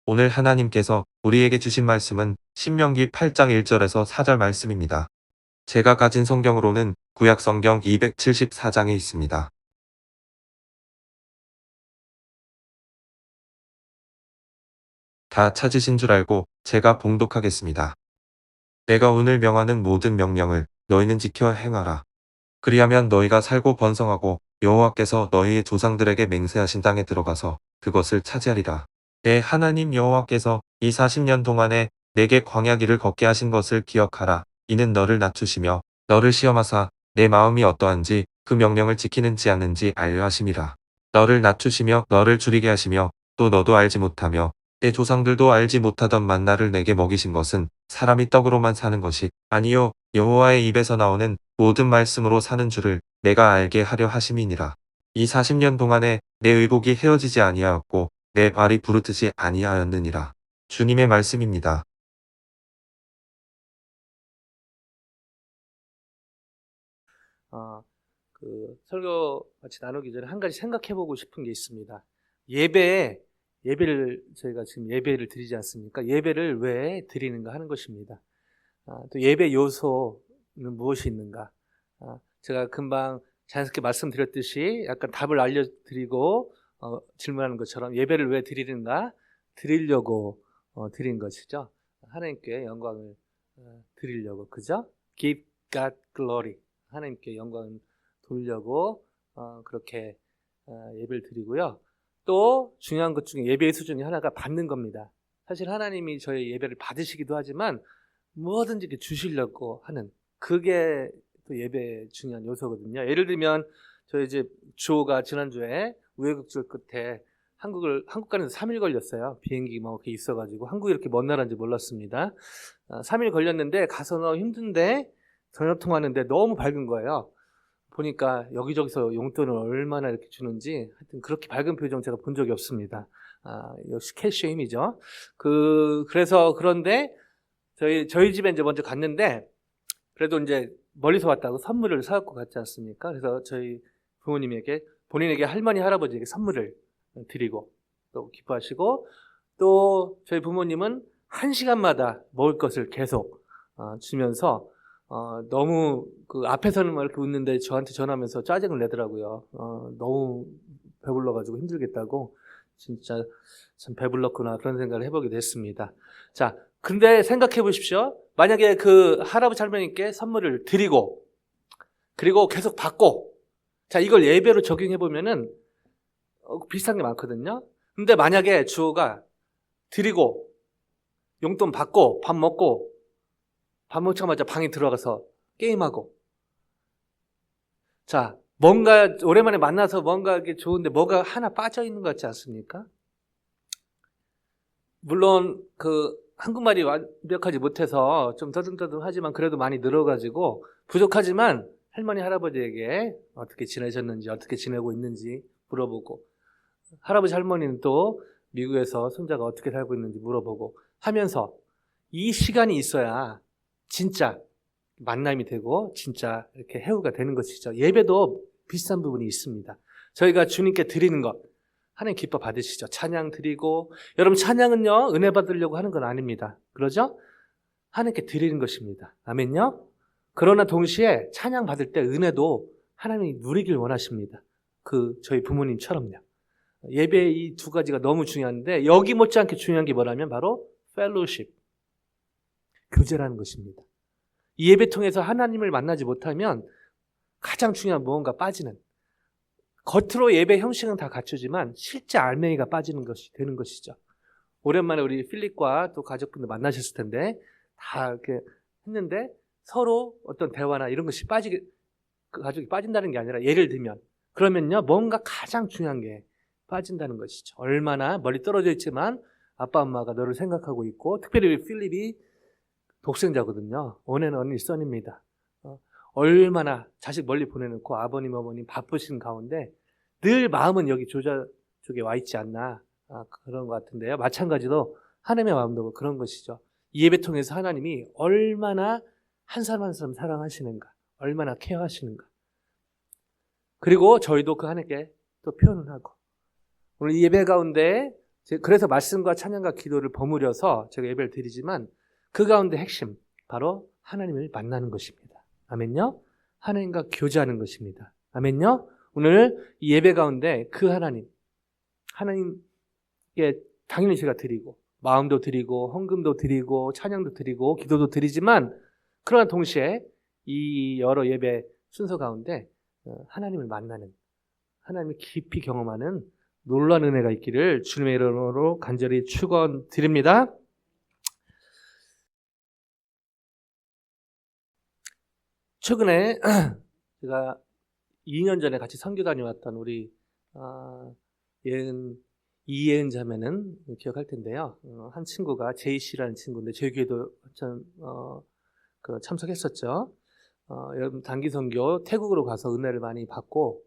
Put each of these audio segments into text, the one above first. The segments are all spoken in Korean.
오늘 하나님께서 우리에게 주신 말씀은 신명기 8장 1절에서 4절 말씀입니다. 제가 가진 성경으로는 구약 성경 274장에 있습니다. 다 찾으신 줄 알고 제가 봉독하겠습니다. 내가 오늘 명하는 모든 명령을 너희는 지켜 행하라. 그리하면 너희가 살고 번성하고 여호와께서 너희의 조상들에게 맹세하신 땅에 들어가서 그것을 차지하리라. 내 하나님 여호와께서 이 40년 동안에 내게 광야 길을 걷게 하신 것을 기억하라. 이는 너를 낮추시며 너를 시험하사 내 마음이 어떠한지 그 명령을 지키는지 않는지 알려 하심이라. 너를 낮추시며 너를 줄이게 하시며 또 너도 알지 못하며 내 조상들도 알지 못하던 만나를 내게 먹이신 것은 사람이 떡으로만 사는 것이 아니요 여호와의 입에서 나오는 모든 말씀으로 사는 줄을 내가 알게 하려 하심이니라. 이 40년 동안에 내 의복이 헤어지지 아니하였고 내 발이 부르트지 아니하였느니라. 주님의 말씀입니다. 어, 설교 같이 나누기 전에 한 가지 생각해 보고 싶은 게 있습니다. 예배를 저희가 지금 예배를 드리지 않습니까? 예배를 왜 드리는가 하는 것입니다. 또 예배 요소는 무엇이 있는가? 제가 금방 자연스럽게 말씀드렸듯이 약간 답을 알려드리고 질문하는 것처럼 예배를 왜 드리는가? 드리려고 드린 것이죠. 하나님께 영광을 드리려고, 그죠? Give God glory. 하나님께 영광을 돌려고 그렇게 예배를 드리고요. 또 중요한 것 중에 예배의 수준이 하나가 받는 겁니다. 사실 하나님이 저희 예배를 받으시기도 하지만 뭐든지 이렇게 주시려고 하는, 그게 또 예배의 중요한 요소거든요. 예를 들면 저희 집 주호가 지난주에 우여곡절 끝에 한국 가는 데 3일 걸렸어요. 비행기 뭐 이렇게 있어가지고 한국이 이렇게 먼 나라인지 몰랐습니다. 3일 걸렸는데 가서 너무 힘든데 전화 통화하는데 너무 밝은 거예요. 보니까 여기저기서 용돈을 얼마나 이렇게 주는지 하여튼 그렇게 밝은 표정 제가 본 적이 없습니다. 역시 캐시의 힘이죠. 그래서 그런데 저희 집에 이제 먼저 갔는데 그래도 이제 멀리서 왔다고 선물을 사갖고 갔지 않습니까? 그래서 저희 부모님에게 본인에게 할머니 할아버지에게 선물을 드리고 또 기뻐하시고, 또 저희 부모님은 1시간마다 먹을 것을 계속 주면서 너무 그 앞에서는 막 이렇게 웃는데 저한테 전화하면서 짜증을 내더라고요. 너무 배불러가지고 힘들겠다고. 진짜 참 배불렀구나 그런 생각을 해보게 됐습니다. 자, 근데 생각해 보십시오. 만약에 그 할아버지 할머니께 선물을 드리고 그리고 계속 받고, 자, 이걸 예배로 적용해 보면은 비슷한 게 많거든요. 근데 만약에 주호가 드리고 용돈 받고 밥 먹고 밥 먹자마자 방에 들어가서 게임하고, 자, 뭔가 오랜만에 만나서 뭔가 이게 좋은데 뭐가 하나 빠져 있는 것 같지 않습니까? 물론 그 한국말이 완벽하지 못해서 좀 더듬더듬하지만 그래도 많이 늘어가지고 부족하지만 할머니 할아버지에게 어떻게 지내셨는지 어떻게 지내고 있는지 물어보고, 할아버지 할머니는 또 미국에서 손자가 어떻게 살고 있는지 물어보고 하면서 이 시간이 있어야 진짜 만남이 되고 진짜 이렇게 해우가 되는 것이죠. 예배도 비슷한 부분이 있습니다. 저희가 주님께 드리는 것 하나님 기뻐 받으시죠. 찬양 드리고, 여러분 찬양은요 은혜 받으려고 하는 건 아닙니다. 그러죠? 하나님께 드리는 것입니다. 아멘요? 그러나 동시에 찬양 받을 때 은혜도 하나님이 누리길 원하십니다. 저희 부모님처럼요. 예배의 이 두 가지가 너무 중요한데 여기 못지않게 중요한 게 뭐라면 바로 펠로우십, 교제라는 것입니다. 이 예배 통해서 하나님을 만나지 못하면 가장 중요한 무언가 빠지는, 겉으로 예배 형식은 다 갖추지만 실제 알맹이가 빠지는 것이 되는 것이죠. 오랜만에 우리 필립과 또 가족분들 만나셨을 텐데 다 이렇게 했는데 서로 어떤 대화나 이런 것이 그 가족이 빠진다는 게 아니라, 예를 들면 그러면요 뭔가 가장 중요한 게 빠진다는 것이죠. 얼마나 멀리 떨어져 있지만 아빠 엄마가 너를 생각하고 있고, 특별히 우리 필립이 독생자거든요. 원앤 언니 선입니다. 얼마나 자식 멀리 보내놓고 아버님 어머님 바쁘신 가운데 늘 마음은 여기 조자 쪽에 와 있지 않나, 그런 것 같은데요. 마찬가지로 하나님의 마음도 그런 것이죠. 이 예배 통해서 하나님이 얼마나 한 사람 한 사람 사랑하시는가, 얼마나 케어하시는가. 그리고 저희도 그 하나님께 또 표현을 하고, 오늘 이 예배 가운데 그래서 말씀과 찬양과 기도를 버무려서 제가 예배를 드리지만 그 가운데 핵심 바로 하나님을 만나는 것입니다. 아멘요? 하나님과 교제하는 것입니다. 아멘요? 오늘 이 예배 가운데 그 하나님께 당연히 제가 드리고 마음도 드리고 헌금도 드리고 찬양도 드리고 기도도 드리지만 그러나 동시에 이 여러 예배 순서 가운데 하나님을 만나는 하나님을 깊이 경험하는 놀라운 은혜가 있기를 주님의 이름으로 간절히 축원드립니다. 최근에 제가 2년 전에 같이 선교 다녀왔던 우리 이예은 자매는 기억할 텐데요. 한 친구가 제이씨라는 친구인데 저희 교회도 참석했었죠. 여러분 단기 선교 태국으로 가서 은혜를 많이 받고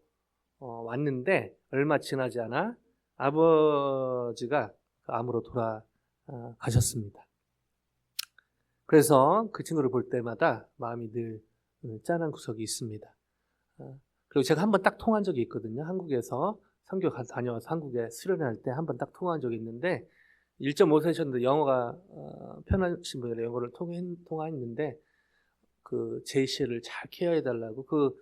왔는데 얼마 지나지 않아 아버지가 암으로 돌아가셨습니다. 그래서 그 친구를 볼 때마다 마음이 늘 짠한 구석이 있습니다. 그리고 제가 한번 딱 통한 적이 있거든요. 한국에서 선교 다녀와서 한국에 수련할 때 한번 딱 통한 적이 있는데 1.5세셨는데 영어가 편하신 분이라 영어를 통화했는데 그 제이 씨를 잘 케어해달라고 그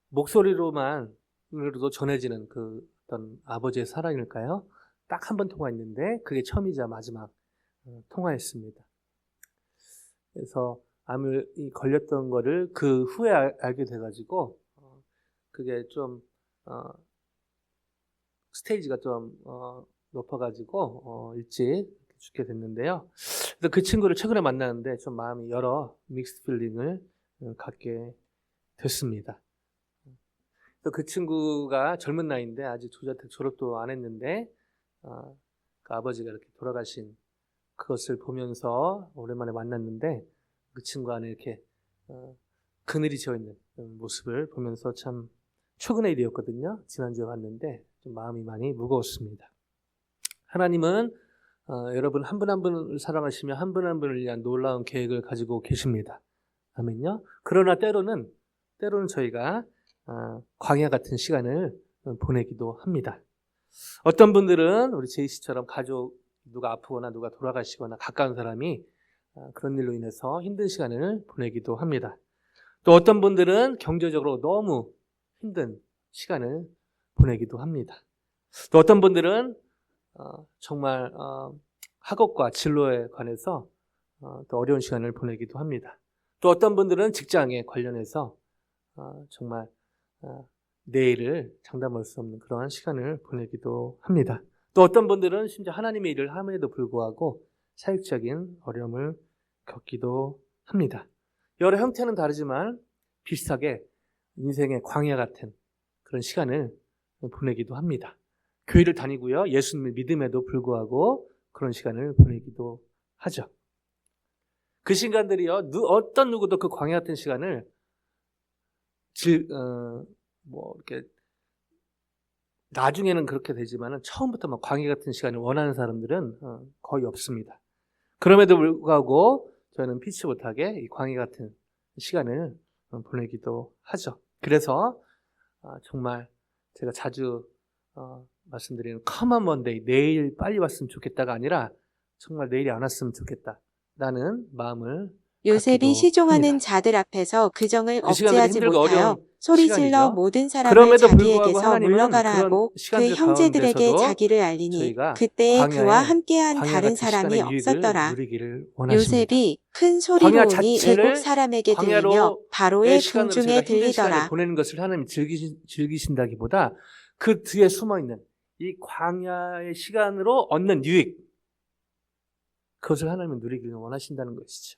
목소리로만으로도 전해지는 그 어떤 아버지의 사랑일까요? 딱 한 번 통화했는데 그게 처음이자 마지막 통화였습니다. 그래서 암이 걸렸던 거를 그 후에 알게 돼가지고 그게 좀 스테이지가 좀 높아가지고 일찍 죽게 됐는데요. 그래서 그 친구를 최근에 만났는데 좀 마음이 여러 믹스 필링을 갖게 됐습니다. 그 친구가 젊은 나이인데 아직 졸업도 안 했는데 그 아버지가 이렇게 돌아가신 그것을 보면서 오랜만에 만났는데 그 친구 안에 이렇게 그늘이 지어있는 모습을 보면서 참 최근의 일이었거든요. 지난주에 봤는데 좀 마음이 많이 무거웠습니다. 하나님은 여러분 한 분 한 분을 사랑하시며 한 분 한 분을 위한 놀라운 계획을 가지고 계십니다. 아멘요. 그러나 때로는 저희가 광야 같은 시간을 보내기도 합니다. 어떤 분들은 우리 제이 씨처럼 가족 누가 아프거나 누가 돌아가시거나 가까운 사람이 그런 일로 인해서 힘든 시간을 보내기도 합니다. 또 어떤 분들은 경제적으로 너무 힘든 시간을 보내기도 합니다. 또 어떤 분들은 정말 학업과 진로에 관해서 또 어려운 시간을 보내기도 합니다. 또 어떤 분들은 직장에 관련해서 정말 내일을 장담할 수 없는 그러한 시간을 보내기도 합니다. 또 어떤 분들은 심지어 하나님의 일을 함에도 불구하고 사역적인 어려움을 겪기도 합니다. 여러 형태는 다르지만 비슷하게 인생의 광야 같은 그런 시간을 보내기도 합니다. 교회를 다니고요. 예수님을 믿음에도 불구하고 그런 시간을 보내기도 하죠. 그 시간들이요. 어떤 누구도 그 광야 같은 시간을 이렇게 나중에는 그렇게 되지만 처음부터 막 광야 같은 시간을 원하는 사람들은 거의 없습니다. 그럼에도 불구하고 저희는 피치 못하게 이 광야 같은 시간을 보내기도 하죠. 그래서 정말 제가 자주 말씀드리는 Come on Monday, 내일 빨리 왔으면 좋겠다가 아니라 정말 내일이 안 왔으면 좋겠다라는 마음을 요셉이 갖기도 시종하는 합니다. 자들 앞에서 그 정을 그 시간들이 억제하지 힘들고 못하여 어려운 소리질러 시간이죠. 모든 사람을 그럼에도 불구하고 자기에게서 하나님은 물러가라 그런 하고 그 시간들 형제들에게 가운데서도 자기를 알리니 저희가 그때에 그와 광야 함께한 다른 같은 사람이 시간의 유익을 없었더라. 누리기를 원하십니다. 요셉이 큰 광야 소리로 우니 애국 자체를 사람에게 들리며 광야로의 바로의 시간으로 궁중에 저희가 힘든 시간을 들리더라. 보내는 것을 하나님 즐기신다기보다 그 뒤에 숨어있는 이 광야의 시간으로 얻는 유익, 그것을 하나님은 누리기를 원하신다는 것이죠.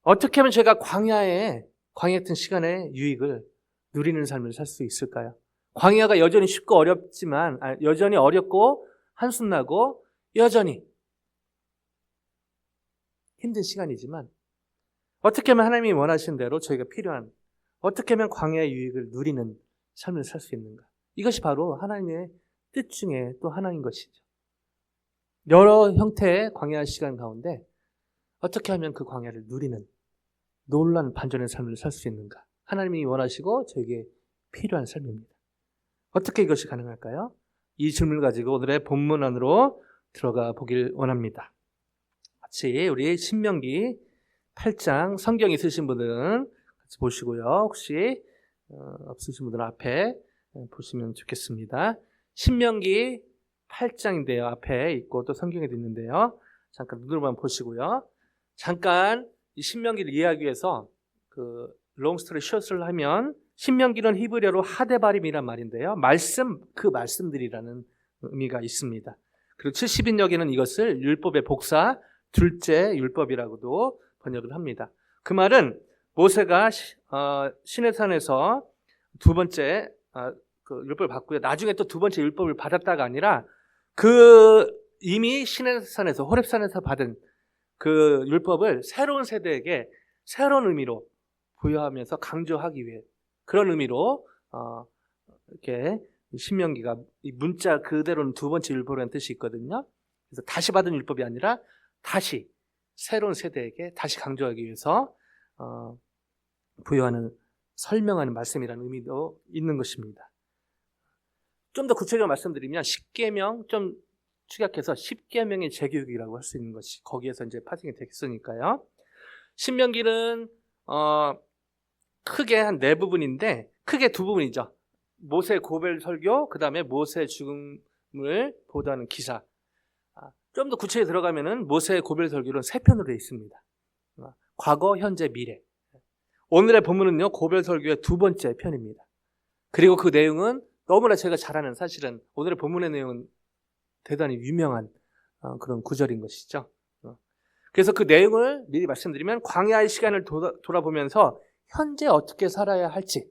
어떻게 하면 제가 광야 같은 시간의 유익을 누리는 삶을 살 수 있을까요? 광야가 여전히 쉽고 어렵지만, 여전히 어렵고 한숨나고 여전히 힘든 시간이지만 어떻게 하면 하나님이 원하시는 대로 저희가 필요한 어떻게 하면 광야의 유익을 누리는 삶을 살 수 있는가? 이것이 바로 하나님의 뜻 중에 또 하나인 것이죠. 여러 형태의 광야 시간 가운데 어떻게 하면 그 광야를 누리는 놀라운 반전의 삶을 살 수 있는가? 하나님이 원하시고 저에게 필요한 삶입니다. 어떻게 이것이 가능할까요? 이 질문을 가지고 오늘의 본문 안으로 들어가 보길 원합니다. 같이 우리 신명기 8장 성경 있으신 분들은 같이 보시고요. 혹시 없으신 분들은 앞에 보시면 좋겠습니다. 신명기 8장인데요. 앞에 있고 또 성경에도 있는데요. 잠깐 눈으로만 보시고요. 잠깐 이 신명기를 이해하기 위해서 롱스토리 숏을 하면 신명기는 히브리어로 하데바림이란 말인데요. 그 말씀들이라는 의미가 있습니다. 그리고 70인역에는 이것을 율법의 복사, 둘째 율법이라고도 번역을 합니다. 그 말은 모세가 시내산에서 두 번째 그 율법을 받고요. 나중에 또 두 번째 율법을 받았다가 아니라 이미 시내산에서 호렙산에서 받은 그 율법을 새로운 세대에게 새로운 의미로 부여하면서 강조하기 위해 그런 의미로 이렇게 신명기가 이 문자 그대로는 두 번째 율법이라는 뜻이 있거든요. 그래서 다시 받은 율법이 아니라 다시 새로운 세대에게 다시 강조하기 위해서 부여하는 설명하는 말씀이라는 의미도 있는 것입니다. 좀 더 구체적으로 말씀드리면 10계명 좀 축약해서 10계명의 재교육이라고 할 수 있는 것이 거기에서 이제 파생이 됐으니까요. 신명기는 크게 한 네 부분인데 크게 두 부분이죠. 모세 고별 설교, 그 다음에 모세 죽음을 보도하는 기사. 좀 더 구체에 들어가면은 모세 고별 설교는 세 편으로 되어 있습니다. 과거, 현재, 미래. 오늘의 본문은요 고별 설교의 두 번째 편입니다. 그리고 그 내용은 너무나 제가 잘 아는 사실은 오늘의 본문의 내용은 대단히 유명한 그런 구절인 것이죠. 그래서 그 내용을 미리 말씀드리면 광야의 시간을 돌아보면서 현재 어떻게 살아야 할지에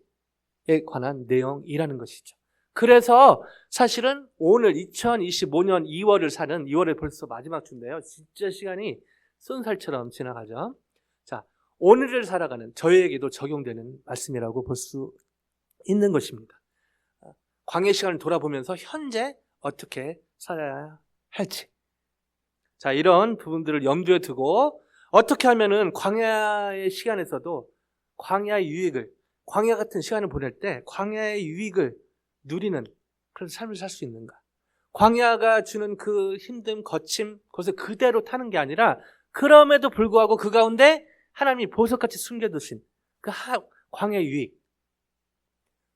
관한 내용이라는 것이죠. 그래서 사실은 오늘 2025년 2월을 사는 2월에 벌써 마지막 주인데요. 진짜 시간이 쏜살처럼 지나가죠. 자, 오늘을 살아가는 저희에게도 적용되는 말씀이라고 볼 수 있는 것입니다. 광야 시간을 돌아보면서 현재 어떻게 살아야 할지. 자, 이런 부분들을 염두에 두고 어떻게 하면은 광야의 시간에서도 광야의 유익을, 광야 같은 시간을 보낼 때 광야의 유익을 누리는 그런 삶을 살 수 있는가? 광야가 주는 그 힘듦, 거침, 그것을 그대로 타는 게 아니라 그럼에도 불구하고 그 가운데 하나님이 보석같이 숨겨두신 그 광야의 유익.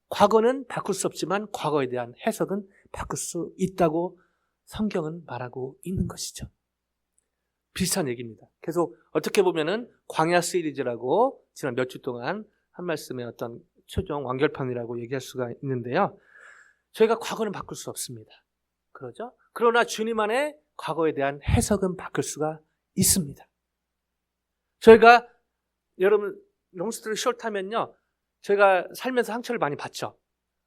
과거는 바꿀 수 없지만 과거에 대한 해석은 바꿀 수 있다고 성경은 말하고 있는 것이죠. 비슷한 얘기입니다. 계속 어떻게 보면은 광야 시리즈라고 지난 몇 주 동안 한 말씀의 어떤 최종 완결판이라고 얘기할 수가 있는데요. 저희가 과거는 바꿀 수 없습니다. 그러죠? 그러나 주님 안에 과거에 대한 해석은 바꿀 수가 있습니다. 저희가 여러분 롱스토리 숏하면요. 제가 살면서 상처를 많이 받죠.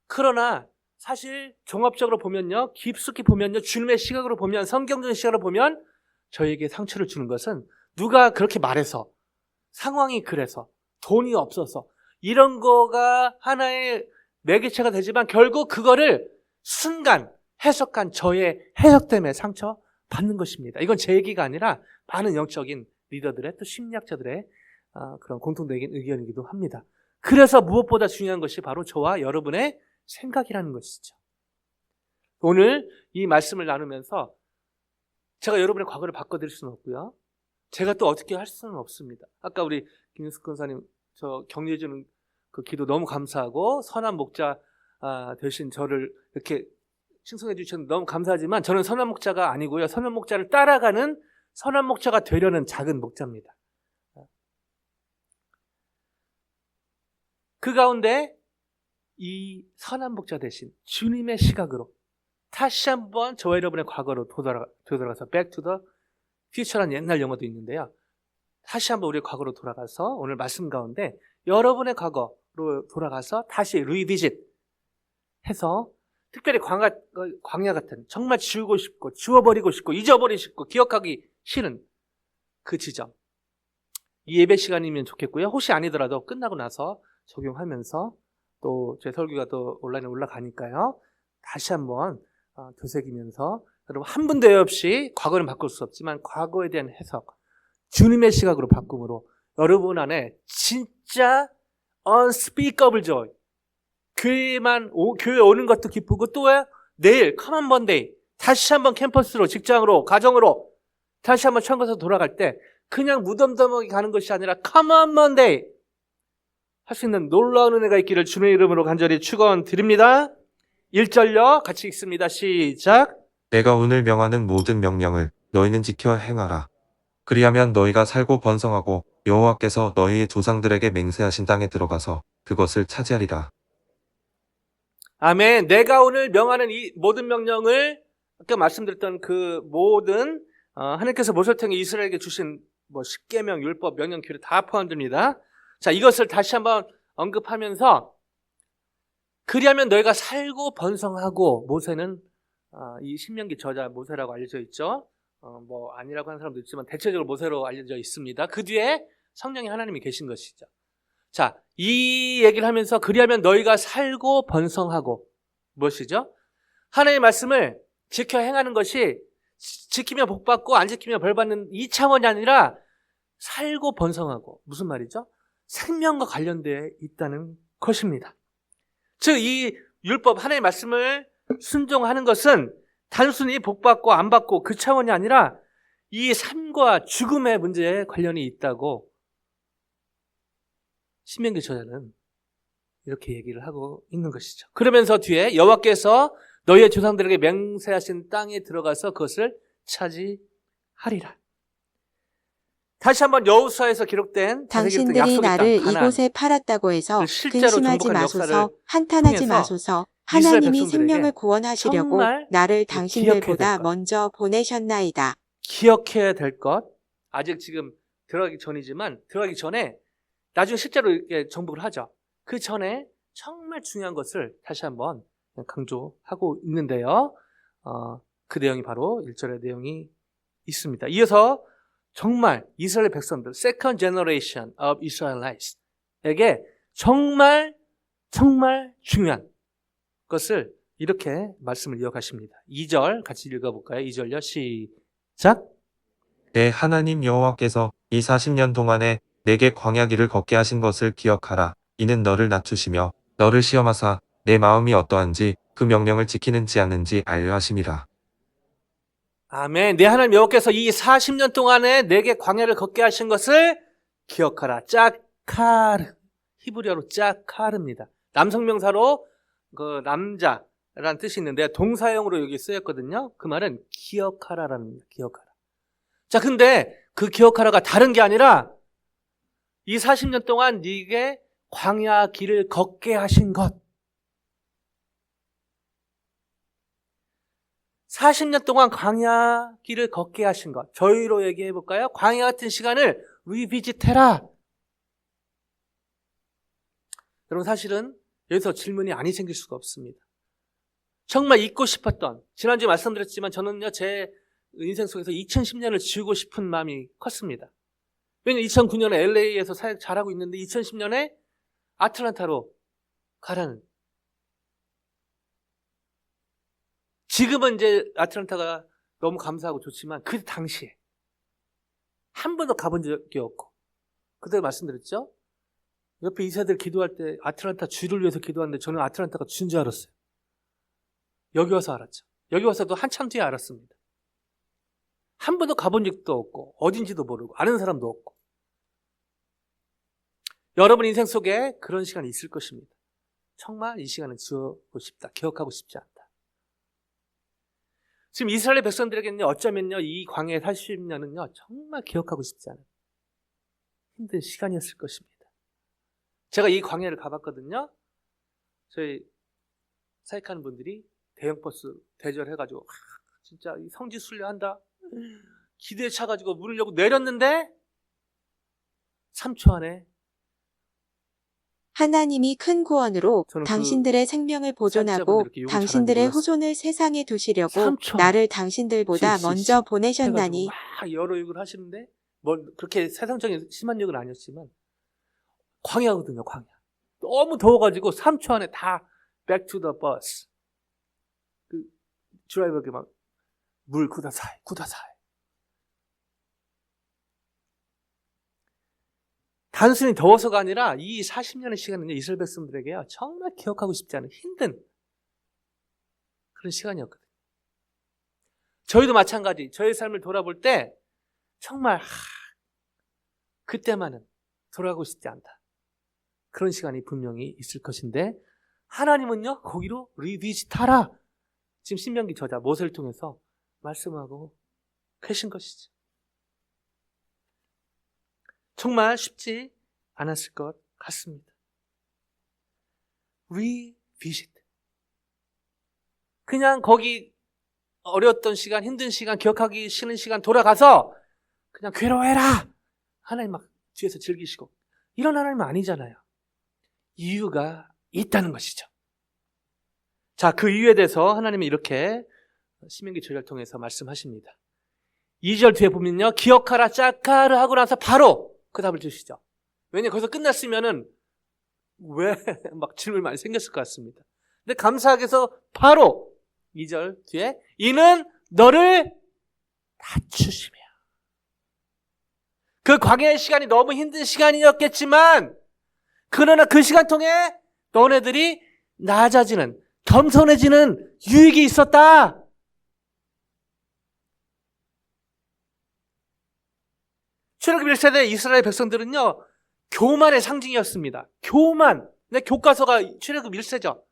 그러나 사실 종합적으로 보면요. 깊숙이 보면요. 주님의 시각으로 보면 성경적인 시각으로 보면 저에게 상처를 주는 것은 누가 그렇게 말해서 상황이 그래서 돈이 없어서 이런 거가 하나의 매개체가 되지만 결국 그거를 순간 해석한 저의 해석 때문에 상처 받는 것입니다. 이건 제 얘기가 아니라 많은 영적인 리더들의 또 심리학자들의 그런 공통적인 의견이기도 합니다. 그래서 무엇보다 중요한 것이 바로 저와 여러분의 생각이라는 것이죠. 오늘 이 말씀을 나누면서 제가 여러분의 과거를 바꿔드릴 수는 없고요. 제가 또 어떻게 할 수는 없습니다. 아까 우리 김윤숙 권사님 저 격려해주는 그 기도 너무 감사하고 선한 목자 되신 저를 이렇게 칭송해 주셨는데 너무 감사하지만 저는 선한 목자가 아니고요. 선한 목자를 따라가는 선한 목자가 되려는 작은 목자입니다. 그 가운데 이 선한 목자 대신 주님의 시각으로 다시 한번 저와 여러분의 과거로 되돌아가서 Back to the Future라는 옛날 영어도 있는데요. 다시 한번 우리의 과거로 돌아가서 오늘 말씀 가운데 여러분의 과거로 돌아가서 다시 리비짓 해서 특별히 광야 같은 정말 지우고 싶고 지워버리고 싶고 잊어버리고 싶고 기억하기 싫은 그 지점 이 예배 시간이면 좋겠고요. 혹시 아니더라도 끝나고 나서 적용하면서 또 제 설교가 또 온라인에 올라가니까요. 다시 한번 되새기면서 여러분 한 분도 없이 과거는 바꿀 수 없지만 과거에 대한 해석 주님의 시각으로 바꿈으로 여러분 안에 진짜 unspeakable joy 교회 오는 것도 기쁘고 또 내일 커먼 먼데이 다시 한번 캠퍼스로, 직장으로, 가정으로 다시 한번 천국에서 돌아갈 때 그냥 무덤덤하게 가는 것이 아니라 커먼 먼데이 할 수 있는 놀라운 은혜가 있기를 주님의 이름으로 간절히 축원드립니다. 1절요. 같이 읽습니다. 시작. 내가 오늘 명하는 모든 명령을 너희는 지켜 행하라. 그리하면 너희가 살고 번성하고 여호와께서 너희의 조상들에게 맹세하신 땅에 들어가서 그것을 차지하리라. 아멘. 내가 오늘 명하는 이 모든 명령을 아까 말씀드렸던 그 모든 하나님께서 모세를 통해 이스라엘에게 주신 십계명, 율법, 명령, 규례 다 포함됩니다. 자, 이것을 다시 한번 언급하면서 그리하면 너희가 살고 번성하고, 모세는 이 신명기 저자 모세라고 알려져 있죠. 아니라고 하는 사람도 있지만 대체적으로 모세로 알려져 있습니다. 그 뒤에 성령의 하나님이 계신 것이죠. 자, 이 얘기를 하면서 그리하면 너희가 살고 번성하고, 무엇이죠? 하나님의 말씀을 지켜 행하는 것이 지키면 복받고 안 지키면 벌받는 이 차원이 아니라 살고 번성하고, 무슨 말이죠? 생명과 관련되어 있다는 것입니다. 즉, 이 율법, 하나님의 말씀을 순종하는 것은 단순히 복받고 안 받고 그 차원이 아니라 이 삶과 죽음의 문제에 관련이 있다고 신명기 저자는 이렇게 얘기를 하고 있는 것이죠. 그러면서 뒤에 여호와께서 너희의 조상들에게 맹세하신 땅에 들어가서 그것을 차지하리라. 다시 한번 여호수아에서 기록된 당신들이 약속의 땅 나를 가나안, 이곳에 팔았다고 해서 실제로 근심하지 정복한 마소서, 역사를 한탄하지 통해서 마소서. 이스라엘 하나님이 백성들에게 생명을 구원하시려고 정말 나를 기억해야 당신들보다 될 것. 먼저 보내셨나이다. 기억해야 될 것, 아직 지금 들어가기 전이지만 들어가기 전에 나중에 실제로 이렇게 정복을 하죠. 그 전에 정말 중요한 것을 다시 한번 강조하고 있는데요. 그 내용이 바로 1절의 내용이 있습니다. 이어서 정말 이스라엘 백성들, second generation of Israelites 에게 정말 중요한 것을 이렇게 말씀을 이어가십니다. 2절 같이 읽어볼까요? 2절요. 시작. 내 하나님 여호와께서 이 40년 동안에 내게 광야 길을 걷게 하신 것을 기억하라. 이는 너를 낮추시며 너를 시험하사 내 마음이 어떠한지 그 명령을 지키는지 않는지 알려 하심이라. 아멘. 내 하나님 여호와께서 이 40년 동안에 내게 광야를 걷게 하신 것을 기억하라. 짜카르. 히브리어로 짜카르입니다. 남성명사로 그 남자라는 뜻이 있는데 동사형으로 여기 쓰였거든요. 그 말은 기억하라라는 겁니다. 기억하라. 자, 근데 그 기억하라가 다른 게 아니라 이 40년 동안 네게 광야 길을 걷게 하신 것. 40년 동안 광야 길을 걷게 하신 것. 저희로 얘기해 볼까요? 광야 같은 시간을 리비짓해라. 여러분, 사실은 여기서 질문이 아니 생길 수가 없습니다. 정말 잊고 싶었던, 지난주에 말씀드렸지만 저는요, 제 인생 속에서 2010년을 지우고 싶은 마음이 컸습니다. 왜냐면 2009년에 LA에서 사역 잘하고 있는데 2010년에 아틀란타로 가라는. 지금은 이제 아틀란타가 너무 감사하고 좋지만 그 당시에 한 번도 가본 적이 없고, 그때 말씀드렸죠? 옆에 이사들 기도할 때 아틀란타 주를 위해서 기도하는데 저는 아틀란타가 주인 줄 알았어요. 여기 와서 알았죠. 여기 와서도 한참 뒤에 알았습니다. 한 번도 가본 적도 없고 어딘지도 모르고 아는 사람도 없고. 여러분 인생 속에 그런 시간이 있을 것입니다. 정말 이 시간을 지우고 싶다, 기억하고 싶지 않다. 지금 이스라엘 백성들에게는요, 어쩌면요, 이 광야의 40년은요, 정말 기억하고 싶지 않은 힘든 시간이었을 것입니다. 제가 이 광야를 가봤거든요. 저희 사역하는 분들이 대형 버스 대절해가지고 진짜 성지 순례한다, 기대에 차가지고 문을 열고 내렸는데 3초 안에 하나님이 큰 구원으로 저는 그 당신들의 생명을 보존하고 사역자분들 이렇게 당신들의 욕을 후손을 세상에 두시려고 3초 나를 당신들보다 시, 먼저 보내셨나니. 해가지고 막 여러 욕을 하시는데 그렇게 세상적인 심한 욕은 아니었지만 광야거든요. 광야. 너무 더워가지고 3초 안에 다 back to the bus. 그 드라이버에게 막 물 구다사이. 단순히 더워서가 아니라 이 40년의 시간은요, 이스라엘 백성들에게요, 정말 기억하고 싶지 않은 힘든 그런 시간이었거든요. 저희도 마찬가지. 저의 삶을 돌아볼 때 정말 그때만은 돌아가고 싶지 않다. 그런 시간이 분명히 있을 것인데 하나님은요 거기로 리비짓하라. 지금 신명기 저자 모세를 통해서 말씀하고 계신 것이죠. 정말 쉽지 않았을 것 같습니다. revisit. 그냥 거기 어려웠던 시간, 힘든 시간, 기억하기 싫은 시간 돌아가서 그냥 괴로워해라. 하나님 막 뒤에서 즐기시고 이런 하나님은 아니잖아요. 이유가 있다는 것이죠. 자, 그 이유에 대해서 하나님은 이렇게 신명기 저자를 통해서 말씀하십니다. 2절 뒤에 보면요. 기억하라 짝하르 하고 나서 바로 그 답을 주시죠. 왜냐면 거기서 끝났으면은 왜 막 질문이 많이 생겼을 것 같습니다. 근데 감사하게 해서 바로 2절 뒤에 이는 너를 낮추시며. 그 광야의 시간이 너무 힘든 시간이었겠지만 그러나 그 시간 통해 너네들이 낮아지는 겸손해지는 유익이 있었다. 출애굽 1세대 이스라엘 백성들은요 교만의 상징이었습니다. 교만. 근데 교과서가 출애굽 1세죠.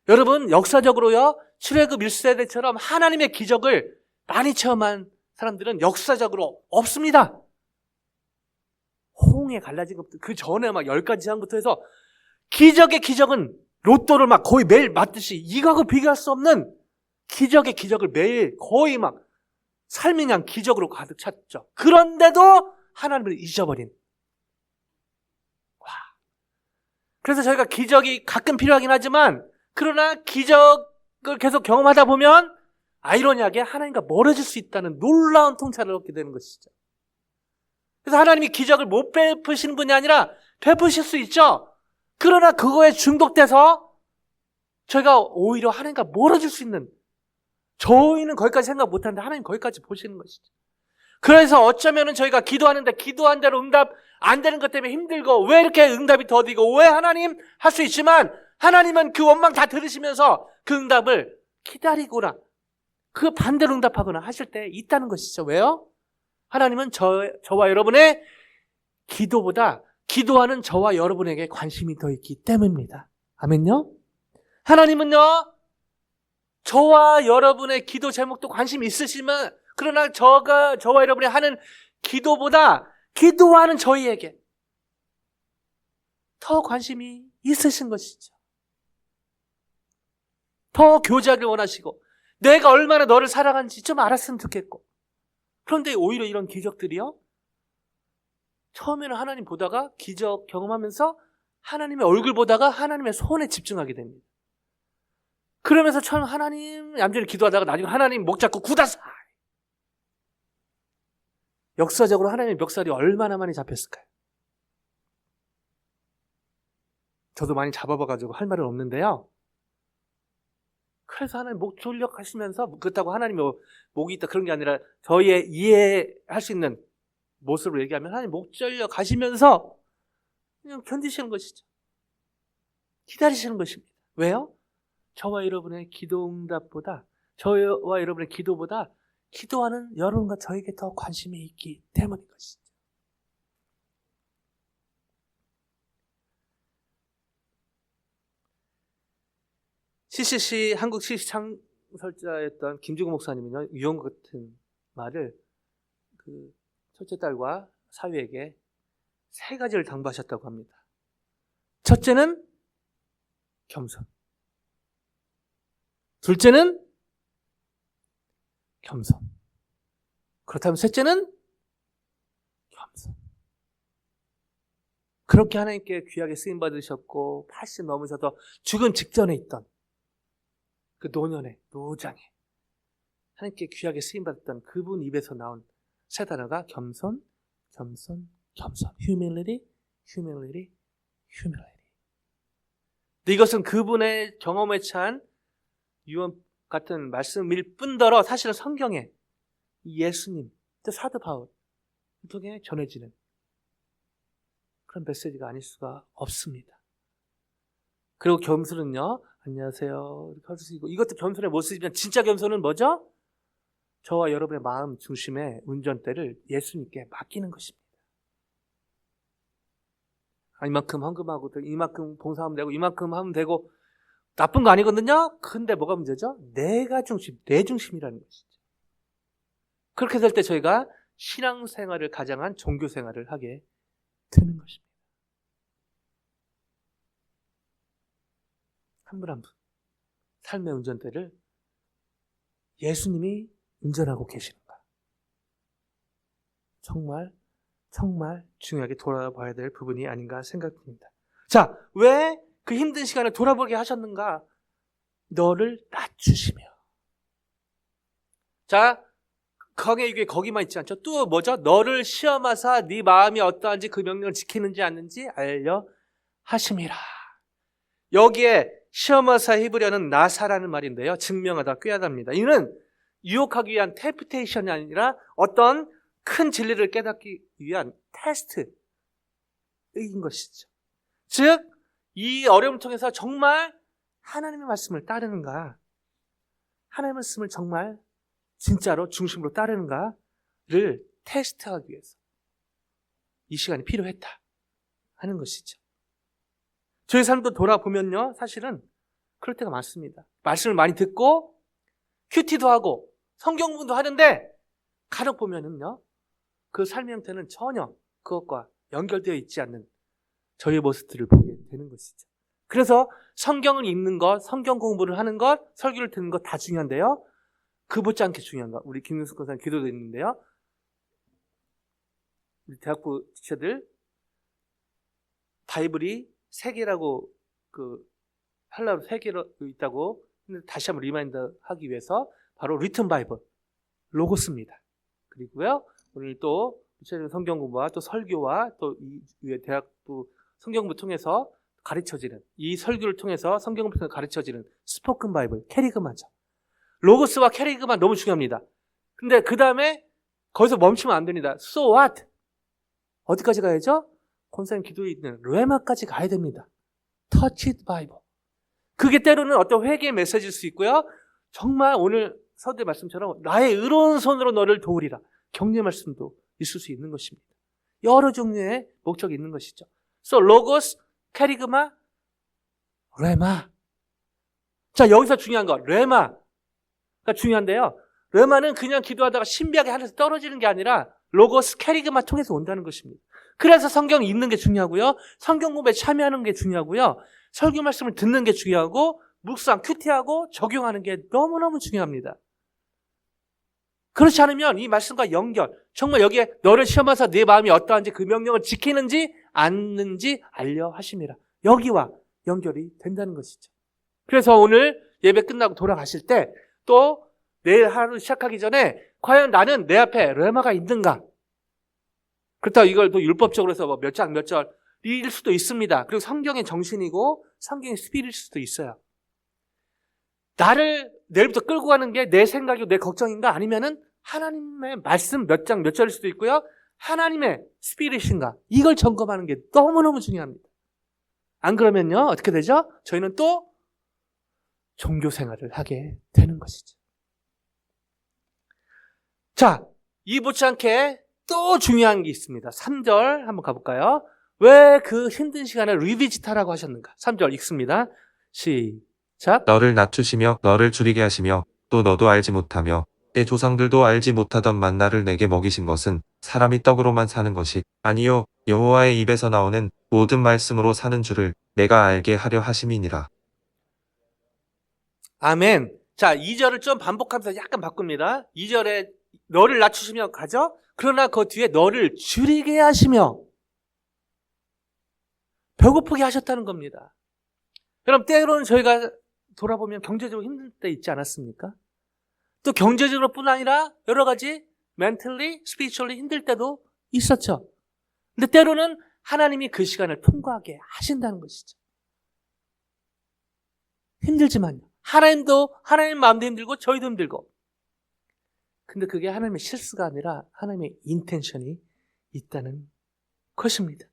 여러분 역사적으로요 출애굽 1세대처럼 하나님의 기적을 많이 체험한 사람들은 역사적으로 없습니다. 홍해 갈라진 것부터 그 전에 막 10가지 재앙부터 해서 기적의 기적은 로또를 막 거의 매일 맞듯이 이거하고 비교할 수 없는 기적의 기적을 매일 거의 막 삶이 그냥 기적으로 가득 찼죠. 그런데도 하나님을 잊어버린. 와. 그래서 저희가 기적이 가끔 필요하긴 하지만 그러나 기적을 계속 경험하다 보면 아이러니하게 하나님과 멀어질 수 있다는 놀라운 통찰을 얻게 되는 것이죠. 그래서 하나님이 기적을 못 베푸시는 분이 아니라 베푸실 수 있죠. 그러나 그거에 중독돼서 저희가 오히려 하나님과 멀어질 수 있는, 저희는 거기까지 생각 못하는데 하나님 거기까지 보시는 것이죠. 그래서 어쩌면은 저희가 기도하는데 기도한 대로 응답 안 되는 것 때문에 힘들고 왜 이렇게 응답이 더디고 왜 하나님 할 수 있지만 하나님은 그 원망 다 들으시면서 그 응답을 기다리거나 그 반대로 응답하거나 하실 때 있다는 것이죠. 왜요? 하나님은 저와 여러분의 기도보다 기도하는 저와 여러분에게 관심이 더 있기 때문입니다. 아멘요? 하나님은요, 저와 여러분의 기도 제목도 관심이 있으시면, 그러나 저와 여러분이 하는 기도보다 기도하는 저희에게 더 관심이 있으신 것이죠. 더 교제하길 원하시고, 내가 얼마나 너를 사랑하는지 좀 알았으면 좋겠고, 그런데 오히려 이런 기적들이요, 처음에는 하나님 보다가 기적 경험하면서 하나님의 얼굴 보다가 하나님의 손에 집중하게 됩니다. 그러면서 처음 하나님 얌전히 기도하다가 나중에 하나님 목 잡고 굳어서 역사적으로 하나님의 멱살이 얼마나 많이 잡혔을까요? 저도 많이 잡아봐가지고 할 말은 없는데요. 그래서 하나님 목 졸려 하시면서 그렇다고 하나님이 목이 있다 그런 게 아니라 저희의 이해할 수 있는 모습으로 얘기하면 하나님 목 졸려 가시면서 그냥 견디시는 것이죠. 기다리시는 것입니다. 왜요? 저와 여러분의 기도 응답보다, 저와 여러분의 기도보다 기도하는 여러분과 저에게 더 관심이 있기 때문인 것이죠. CCC 한국 CCC 창설자였던 김주구 목사님은요, 유언 같은 말을 그 첫째 딸과 사위에게 3가지를 당부하셨다고 합니다. 첫째는 겸손. 둘째는 겸손. 그렇다면 셋째는 겸손. 그렇게 하나님께 귀하게 쓰임받으셨고 80 넘으셔서 죽음 직전에 있던 그 노년에, 노장에 하나님께 귀하게 쓰임받았던 그분 입에서 나온 3단어가 겸손, 겸손, 겸손. humility, humility, humility. 근데 이것은 그분의 경험에 찬 유언 같은 말씀일 뿐더러 사실은 성경에 예수님, 또 사도 바울 통해 전해지는 그런 메시지가 아닐 수가 없습니다. 그리고 겸손은요, 안녕하세요. 이렇게 할 수 있고, 이것도 겸손의 모습이지만 진짜 겸손은 뭐죠? 저와 여러분의 마음 중심의 운전대를 예수님께 맡기는 것입니다. 이만큼 헌금하고 이만큼 봉사하면 되고 이만큼 하면 되고 나쁜 거 아니거든요. 근데 뭐가 문제죠? 내가 중심, 내 중심이라는 것이죠. 그렇게 될 때 저희가 신앙생활을 가장한 종교생활을 하게 되는 것입니다. 한 분 한 분 삶의 운전대를 예수님이 운전하고 계시는가? 정말 중요하게 돌아봐야 될 부분이 아닌가 생각됩니다. 자, 왜 그 힘든 시간을 돌아보게 하셨는가? 너를 낮추시며. 자, 거기만 있지 않죠. 또 뭐죠? 너를 시험하사 네 마음이 어떠한지 그 명령을 지키는지 않는지 알려 하심이라. 여기에 시험하사 히브리어는 나사라는 말인데요. 증명하다, 꾀하다입니다. 이는 유혹하기 위한 템프테이션이 아니라 어떤 큰 진리를 깨닫기 위한 테스트인 것이죠. 즉, 이 어려움을 통해서 정말 하나님의 말씀을 따르는가, 하나님의 말씀을 정말 진짜로 중심으로 따르는가를 테스트하기 위해서 이 시간이 필요했다 하는 것이죠. 저희 삶도 돌아보면요, 사실은 그럴 때가 많습니다. 말씀을 많이 듣고 큐티도 하고 성경 공부도 하는데 간혹 보면은요, 그 삶의 형태는 전혀 그것과 연결되어 있지 않는 저희의 모습들을 보게 되는 것이죠. 그래서 성경을 읽는 것, 성경 공부를 하는 것, 설교를 듣는 것 다 중요한데요, 그 못지않게 중요한 것, 우리 김윤숙 권사님 기도도 있는데요, 우리 대학부 지체들 바이블이 세 개라고 헬라어로 세 개로 있다고 다시 한번 리마인드 하기 위해서 바로 리튼 바이블, 로고스입니다. 그리고요, 오늘 또 성경 공부와 또 설교와 또 이 대학부 성경 공부 통해서 가르쳐지는, 이 설교를 통해서 성경 공부 통해서 가르쳐지는 스포큰 바이블, 캐리그마죠. 로고스와 캐리그마 너무 중요합니다. 근데 그 다음에 거기서 멈추면 안 됩니다. So what? 어디까지 가야죠? 권사님 기도에 있는 레마까지 가야 됩니다. Touch it Bible. 그게 때로는 어떤 회개의 메시지일 수 있고요, 정말 오늘 서두의 말씀처럼 나의 의로운 손으로 너를 도우리라, 격려의 말씀도 있을 수 있는 것입니다. 여러 종류의 목적이 있는 것이죠. So 로고스, 캐리그마, 레마. 자, 여기서 중요한 거 레마가 중요한데요, 레마는 그냥 기도하다가 신비하게 하늘에서 떨어지는 게 아니라 로고스, 캐리그마 통해서 온다는 것입니다. 그래서 성경 읽는 게 중요하고요, 성경 공부에 참여하는 게 중요하고요, 설교 말씀을 듣는 게 중요하고, 묵상, 큐티하고 적용하는 게 너무너무 중요합니다. 그렇지 않으면 이 말씀과 연결, 정말 여기에 너를 시험하사 네 마음이 어떠한지 그 명령을 지키는지 않는지 알려 하심이라, 여기와 연결이 된다는 것이죠. 그래서 오늘 예배 끝나고 돌아가실 때 또 내일 하루 시작하기 전에 과연 나는 내 앞에 레마가 있는가? 그렇다고 이걸 또 율법적으로 해서 뭐 몇 장 몇 절일 수도 있습니다. 그리고 성경의 정신이고 성경의 스피릿일 수도 있어요. 나를 내일부터 끌고 가는 게 내 생각이고 내 걱정인가? 아니면은 하나님의 말씀 몇 장 몇 절일 수도 있고요, 하나님의 스피릿인가? 이걸 점검하는 게 너무너무 중요합니다. 안 그러면요, 어떻게 되죠? 저희는 또 종교 생활을 하게 되는 것이죠. 자, 이 못지않게 또 중요한 게 있습니다. 3절 한번 가볼까요? 왜 그 힘든 시간을 리비지타라고 하셨는가? 3절 읽습니다. 시작. 너를 낮추시며 너를 줄이게 하시며 또 너도 알지 못하며 내 조상들도 알지 못하던 만나를 내게 먹이신 것은 사람이 떡으로만 사는 것이 아니요 여호와의 입에서 나오는 모든 말씀으로 사는 줄을 내가 알게 하려 하심이니라. 아멘. 자, 2절을 좀 반복하면서 약간 바꿉니다. 2절에 너를 낮추시며 가죠? 그러나 그 뒤에 너를 줄이게 하시며 배고프게 하셨다는 겁니다. 여러분, 때로는 저희가 돌아보면 경제적으로 힘들 때 있지 않았습니까? 또 경제적으로 뿐 아니라 여러 가지 mentally, spiritually 힘들 때도 있었죠. 근데 때로는 하나님이 그 시간을 통과하게 하신다는 것이죠. 힘들지만요. 하나님 마음도 힘들고 저희도 힘들고. 근데 그게 하나님의 실수가 아니라 하나님의 인텐션이 있다는 것입니다.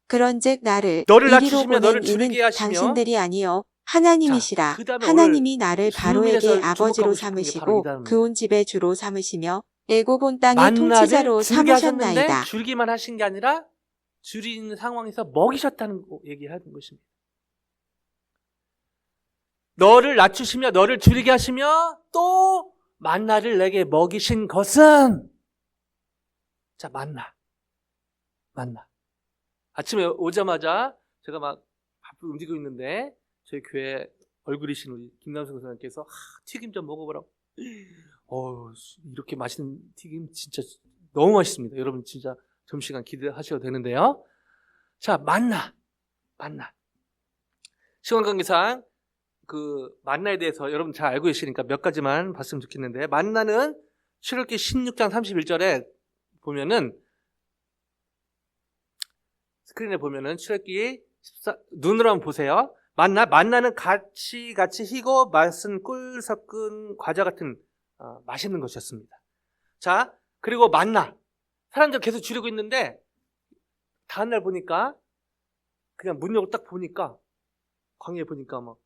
그런즉 나를 너를 이리로 낮추시며 너를 보낸 이는 줄이게 하시며. 당신들이 아니요 자, 하나님이시라. 그다음에 하나님이 나를 바로에게 주문에서 아버지로 주목하고 싶은 게 바로 이 삼으시고 단어입니다. 그 온 집의 주로 삼으시며 애굽 온 땅의 만나를 통치자로 줄게 하셨는데 삼으셨나이다. 줄기만 하신 게 아니라 줄이는 상황에서 먹이셨다는 얘기하는 것입니다. 너를 낮추시며 너를 줄이게 하시며 또 만나를 내게 먹이신 것은, 자, 만나. 아침에 오자마자 제가 막 바쁘게 움직이고 있는데 저희 교회 얼굴이신 우리 김남성 선생님께서 튀김 좀 먹어보라고. 이렇게 맛있는 튀김 진짜 너무 맛있습니다. 여러분 진짜 점심시간 기대하셔도 되는데요. 자, 만나. 시간 관계상 그 만나에 대해서 여러분 잘 알고 계시니까 몇 가지만 봤으면 좋겠는데, 만나는 출애굽기 16장 31절에 보면은, 스크린에 보면은 출애굽기 14, 눈으로 한번 보세요. 만나는 같이 희고 맛은 꿀 섞은 과자 같은 맛있는 것이었습니다. 자, 그리고 만나. 사람들 계속 줄이고 있는데 다음날 보니까 그냥 문 열고 딱 보니까 광야에 보니까 막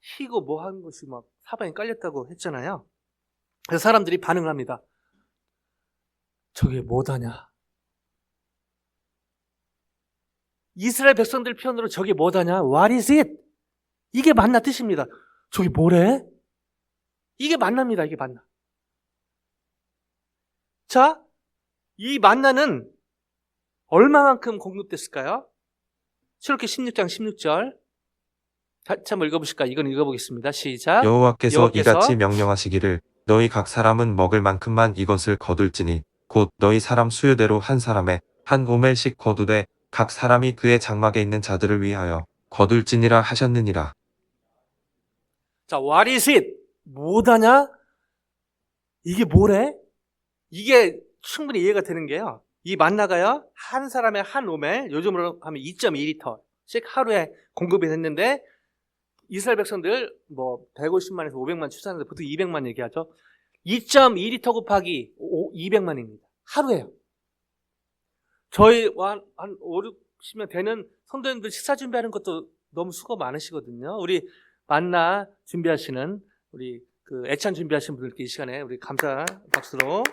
희고 뭐 하는 것이 막 사방에 깔렸다고 했잖아요. 그래서 사람들이 반응을 합니다. 저게 뭐다냐? 이스라엘 백성들 표현으로 저게 뭐다냐? What is it? 이게 만나 뜻입니다. 저게 뭐래? 이게 만나입니다. 이게 만나. 자, 이 만나는 얼마만큼 공급됐을까요? 출애굽기 16장 16절. 같이 한번 읽어보실까요? 이건 읽어보겠습니다. 시작. 여호와께서 여호와께서 이같이 명령하시기를 너희 각 사람은 먹을 만큼만 이것을 거둘지니 곧 너희 사람 수요대로 한 사람에 한 오멜씩 거두되 각 사람이 그의 장막에 있는 자들을 위하여 거둘지니라 하셨느니라. 자, what is it? 뭐다냐? 이게 뭐래? 이게 충분히 이해가 되는 게요. 이 만나가요, 한 사람의 한 오멜, 요즘으로 하면 2.2리터씩 하루에 공급이 됐는데, 이스라엘 백성들 뭐 150만에서 500만 추산하는데 보통 200만 얘기하죠. 2.2리터 곱하기 200만입니다. 하루에요. 저희 한 5, 60명 되는 성도님들 식사 준비하는 것도 너무 수고 많으시거든요. 우리 만나 준비하시는 우리 그 애찬 준비하시는 분들께 이 시간에 우리 감사 박수로.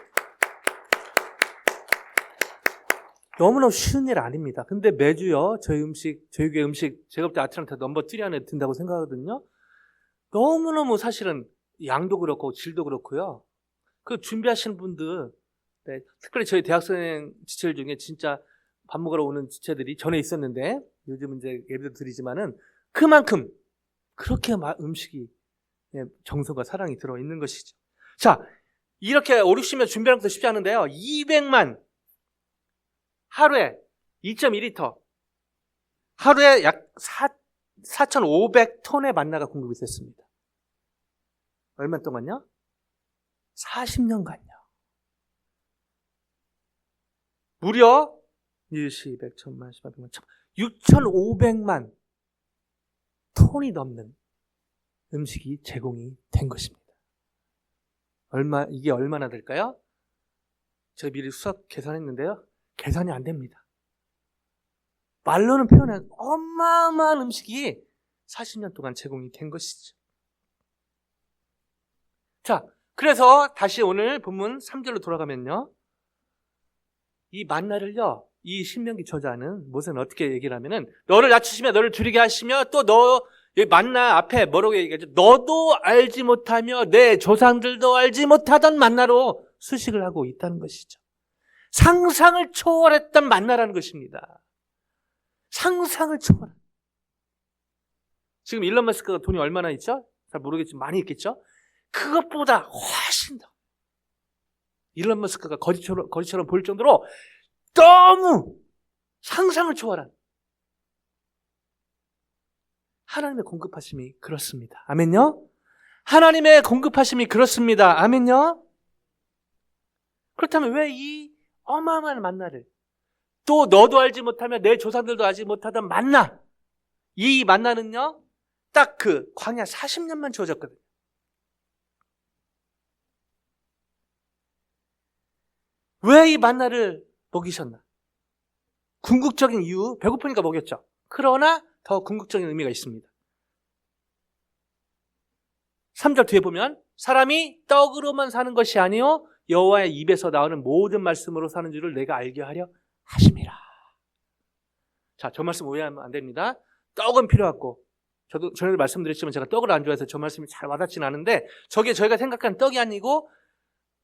너무너무 쉬운 일 아닙니다. 근데 매주요, 저희 교회 음식, 제가 볼 때 아틀란타 넘버 3 안에 든다고 생각하거든요. 너무너무 사실은 양도 그렇고 질도 그렇고요. 그 준비하시는 분들, 네, 특별히 저희 대학생 지체들 중에 진짜 밥 먹으러 오는 지체들이 전에 있었는데, 요즘은 이제 예배도 드리지만은 그만큼 그렇게 음식이 정성과 사랑이 들어있는 것이죠. 자, 이렇게 5, 60명 준비하는 것도 쉽지 않은데요. 200만 하루에 2.2리터, 하루에 약 4,500톤의 만나가 공급이 됐습니다. 얼마 동안요? 40년간요. 무려 1시, 100, 1000만, 10만, 100만, 6,500만 톤이 넘는 음식이 제공이 된 것입니다. 이게 얼마나 될까요? 제가 미리 수학 계산했는데요. 계산이 안 됩니다. 말로는 표현한 어마어마한 음식이 40년 동안 제공이 된 것이죠. 자, 그래서 다시 오늘 본문 3절로 돌아가면요. 이 만나를요, 이 신명기 저자는 모세는 어떻게 얘기를 하면은, 너를 낮추시며 너를 줄이게 하시며 또 만나 앞에 뭐라고 얘기하죠? 너도 알지 못하며 내 조상들도 알지 못하던 만나로 수식을 하고 있다는 것이죠. 상상을 초월했던 만나라는 것입니다. 상상을 초월. 지금 일론 머스크가 돈이 얼마나 있죠? 잘 모르겠지만 많이 있겠죠? 그것보다 훨씬 더 일론 머스크가 거지처럼 보일 정도로 너무 상상을 초월한 하나님의 공급하심이 그렇습니다. 아멘요? 하나님의 공급하심이 그렇습니다. 아멘요? 그렇다면 왜 이 어마어마한 만나를, 또 너도 알지 못하며 내 조상들도 알지 못하던 만나, 이 만나는요 딱 그 광야 40년만 주어졌거든요. 왜 이 만나를 먹이셨나? 궁극적인 이유, 배고프니까 먹였죠. 그러나 더 궁극적인 의미가 있습니다. 3절 뒤에 보면 사람이 떡으로만 사는 것이 아니요 여호와의 입에서 나오는 모든 말씀으로 사는 줄을 내가 알게 하려 하심이라. 자, 저 말씀 오해하면 안 됩니다. 떡은 필요하고, 저도 전에도 말씀드렸지만 제가 떡을 안 좋아해서 저 말씀이 잘 와닿지는 않은데, 저게 저희가 생각하는 떡이 아니고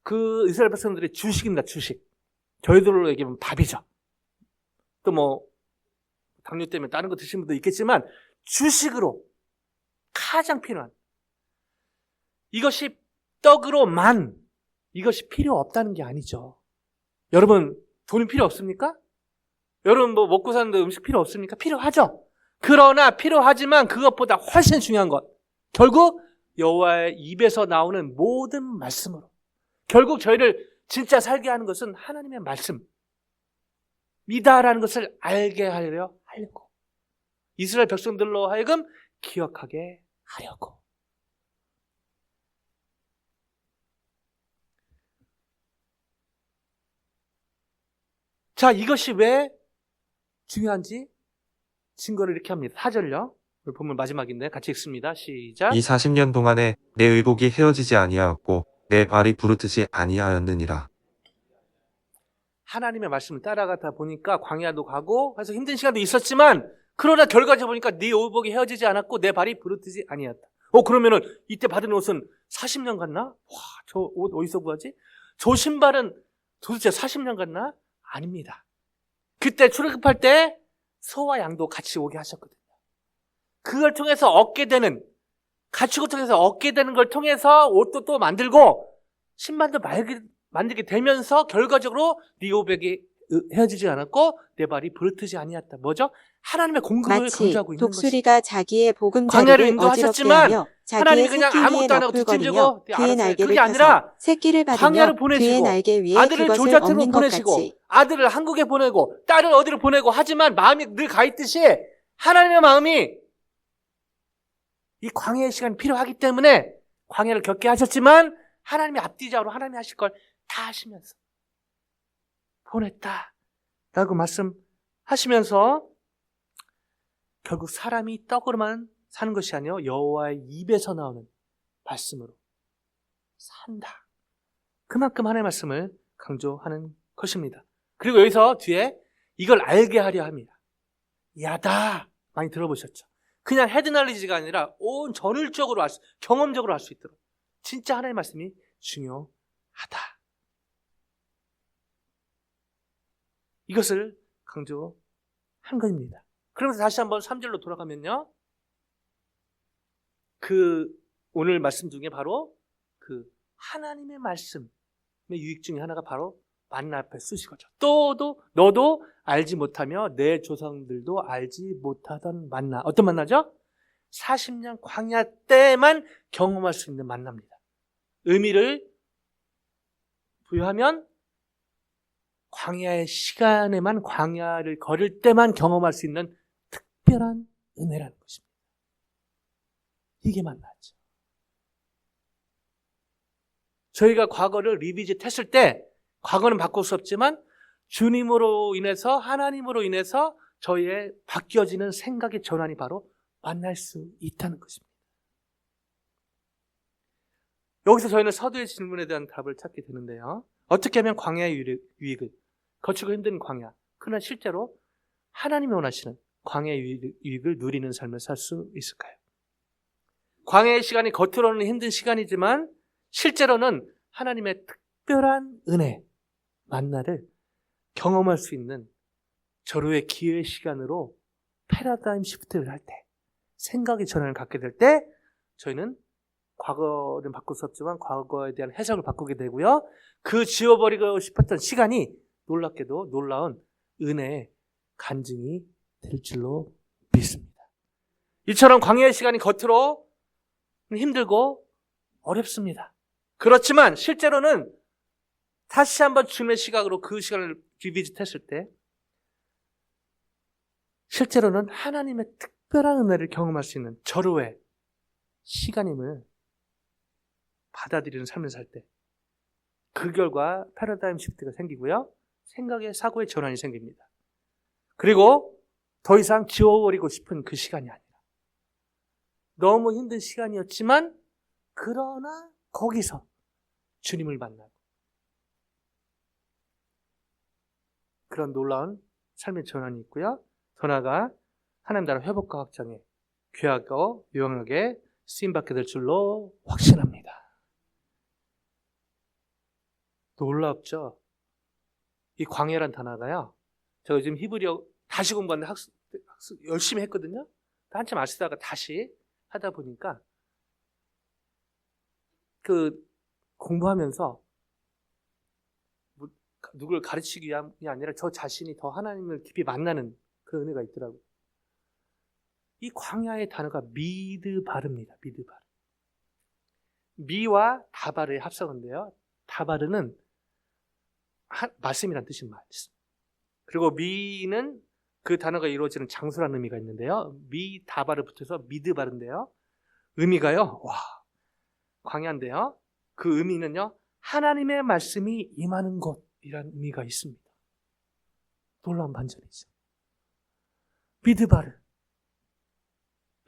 그 이스라엘 백성들의 주식입니다. 주식. 저희들로 얘기하면 밥이죠. 또 뭐 당뇨 때문에 다른 거 드시는 분도 있겠지만 주식으로 가장 필요한, 이것이 떡으로만 이것이 필요 없다는 게 아니죠. 여러분 돈이 필요 없습니까? 여러분 뭐 먹고 사는데 음식 필요 없습니까? 필요하죠. 그러나 필요하지만 그것보다 훨씬 중요한 것, 결국 여호와의 입에서 나오는 모든 말씀으로, 결국 저희를 진짜 살게 하는 것은 하나님의 말씀이다라는 것을 알게 하려고, 이스라엘 백성들로 하여금 기억하게 하려고. 자, 이것이 왜 중요한지 증거를 이렇게 합니다. 4절요. 오늘 본문 마지막인데 같이 읽습니다. 시작. 이 40년 동안에 내 의복이 헤어지지 아니하였고 내 발이 부르트지 아니하였느니라. 하나님의 말씀을 따라가다 보니까 광야도 가고 해서 힘든 시간도 있었지만, 그러나 결과적으로 보니까 네 의복이 헤어지지 않았고 내 발이 부르트지 아니하였다. 그러면은 이때 받은 옷은 40년 갔나? 와, 저 옷 어디서 구하지? 저 신발은 도대체 40년 갔나? 아닙니다. 그때 출애굽할 때 소와 양도 같이 오게 하셨거든요. 그걸 통해서 얻게 되는, 가축을 통해서 얻게 되는 걸 통해서 옷도 또 만들고 신발도 만들게 되면서 결과적으로 네 의복이 헤어지지 않았고 내 발이 부르트지 아니었다. 뭐죠? 하나님의 공급을 마치 강조하고 있는 것이. 독수리가 자기의 광야를 보금자리를 어지럽게 인도하셨지만 하며 하나님이 자기의 그냥 새끼 위에 아무것도 안 하고 너풀거리며 뒷짐지고 그의 알았어요. 날개를 그게 펴서 아니라 새끼를 받으며 광야를 그의 보내시고 날개 위에 아들을 그것을 졸자태로 얹는 것 보내시고 같이 아들을 한국에 보내고 딸을 어디로 보내고, 하지만 마음이 늘 가 있듯이 하나님의 마음이 이 광야의 시간이 필요하기 때문에 광야를 겪게 하셨지만 하나님의 앞뒤적으로 하나님이 하실 걸 다 하시면서 보냈다라고 말씀하시면서, 결국 사람이 떡으로만 사는 것이 아니요 여호와의 입에서 나오는 말씀으로 산다. 그만큼 하나님의 말씀을 강조하는 것입니다. 그리고 여기서 뒤에 이걸 알게 하려 합니다. 야다 많이 들어보셨죠? 그냥 헤드날리지가 아니라 온 전율적으로 경험적으로 알 수 있도록 진짜 하나님의 말씀이 중요하다. 이것을 강조한 것입니다. 그러면서 다시 한번 3절로 돌아가면요, 오늘 말씀 중에 바로 그 하나님의 말씀의 유익 중에 하나가 바로 만나 앞에 쓰신 거죠. 너도 알지 못하며 내 조상들도 알지 못하던 만나. 어떤 만나죠? 40년 광야 때만 경험할 수 있는 만나입니다. 의미를 부여하면 광야의 시간에만, 광야를 걸을 때만 경험할 수 있는 특별한 은혜라는 것입니다. 이게 만나죠. 저희가 과거를 리비짓 했을 때 과거는 바꿀 수 없지만 주님으로 인해서, 하나님으로 인해서 저희의 바뀌어지는 생각의 전환이 바로 만날 수 있다는 것입니다. 여기서 저희는 서두의 질문에 대한 답을 찾게 되는데요. 어떻게 하면 광야의 유익을, 거치고 힘든 광야, 그러나 실제로 하나님이 원하시는 광야의 유익을 누리는 삶을 살 수 있을까요? 광야의 시간이 겉으로는 힘든 시간이지만 실제로는 하나님의 특별한 은혜, 만나를 경험할 수 있는 절호의 기회의 시간으로 패러다임 시프트를 할 때, 생각의 전환을 갖게 될 때 저희는 과거는 바꿀 수 없지만 과거에 대한 해석을 바꾸게 되고요. 그 지워버리고 싶었던 시간이 놀랍게도 놀라운 은혜의 간증이 될 줄로 믿습니다. 이처럼 광야의 시간이 겉으로 힘들고 어렵습니다. 그렇지만 실제로는 다시 한번 주님의 시각으로 그 시간을 리비짓했을 때 실제로는 하나님의 특별한 은혜를 경험할 수 있는 절호의 시간임을 받아들이는 삶을 살 때 그 결과 패러다임 시프트가 생기고요. 생각의, 사고의 전환이 생깁니다. 그리고 더 이상 지워버리고 싶은 그 시간이 아니라 너무 힘든 시간이었지만 그러나 거기서 주님을 만나고 그런 놀라운 삶의 전환이 있고요. 더 나아가 하나님 나라 회복과 확장에 귀하고 유용하게 쓰임받게 될 줄로 확신합니다. 놀랍죠? 이 광야란 단어가요. 제가 요즘 히브리어 다시 공부하는데 학습 열심히 했거든요. 한참 안 쓰다가 다시 하다 보니까 그 공부하면서 누구를 가르치기 위함이 아니라 저 자신이 더 하나님을 깊이 만나는 그 은혜가 있더라고요. 이 광야의 단어가 미드바르입니다. 미드바르. 미와 다바르의 합성어인데요. 다바르는 말씀이란 뜻인 말씀. 그리고 미는 그 단어가 이루어지는 장소라는 의미가 있는데요. 미 다바르 붙어서 미드바르인데요. 의미가요. 와, 광야인데요. 그 의미는요. 하나님의 말씀이 임하는 곳이라는 의미가 있습니다. 놀라운 반전이죠. 미드바르.